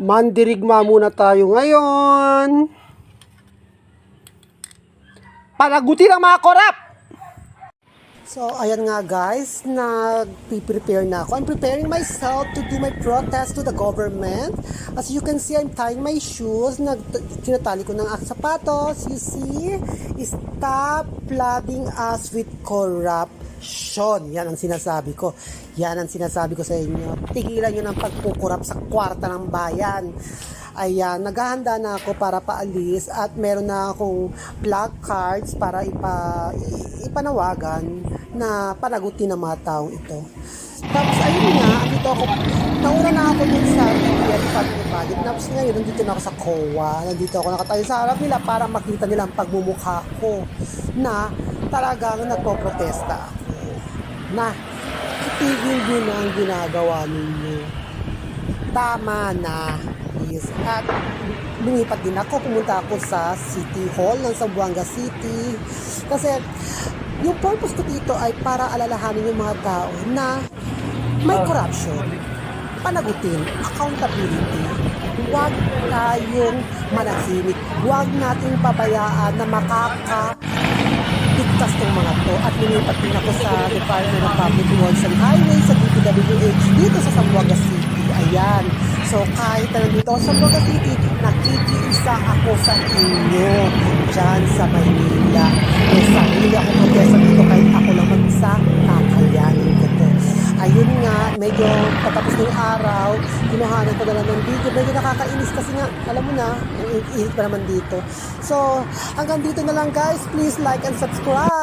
Mandirigma muna tayo ngayon. Panagutin ang mga korap! So, ayan nga guys, nag-prepare na ako. I'm preparing myself to do my protest to the government. As you can see, I'm tying my shoes. Tinatali ko ng sapatos. You see? Stop flooding us with corruption. Yan ang sinasabi ko. Yan ang sinasabi ko sa inyo. Tigilan nyo ng pagkukurap sa kwarta ng bayan. Ayan, naghahanda na ako para paalis at meron na akong placards para ipanawagan na panagutin ng mga taong ito. Tapos ayun nga, dito ako, nauna na ako dun sa DPS Pagpapagit. Tapos ngayon, nandito na ako sa COA. Nandito ako nakatayo sa harap nila para makita nila ang pagmumukha ko na talagang nagpo-protesta ako. Na, itigil nyo na ang ginagawa ninyo. Tama na. Yes. At lumipat din ako, pumunta ako sa City Hall ng Zamboanga City. Kasi yung purpose ko dito ay para alalahanin yung mga tao na may corruption, panagutin, accountability. Huwag tayong manahimik. Huwag nating pabayaan na makakapigtas ng mga to. At lumipat din ako sa Department of Public Works and Highways sa DPWH dito sa Zamboanga City. Ayan. So, kahit na nandito ako sa Zamboanga City, nakikiisa ako sa inyo dyan sa Maynila. Kung sarili ako protesta dito, kahit ako lang mag-isa, kakayanin ko to. Ayun nga, medyo patapos ng araw, kinuhanan ko na lang ng video. Medyo nakakainis kasi nga, alam mo na, iinit pa naman dito. So, hanggang dito na lang guys. Please like and subscribe.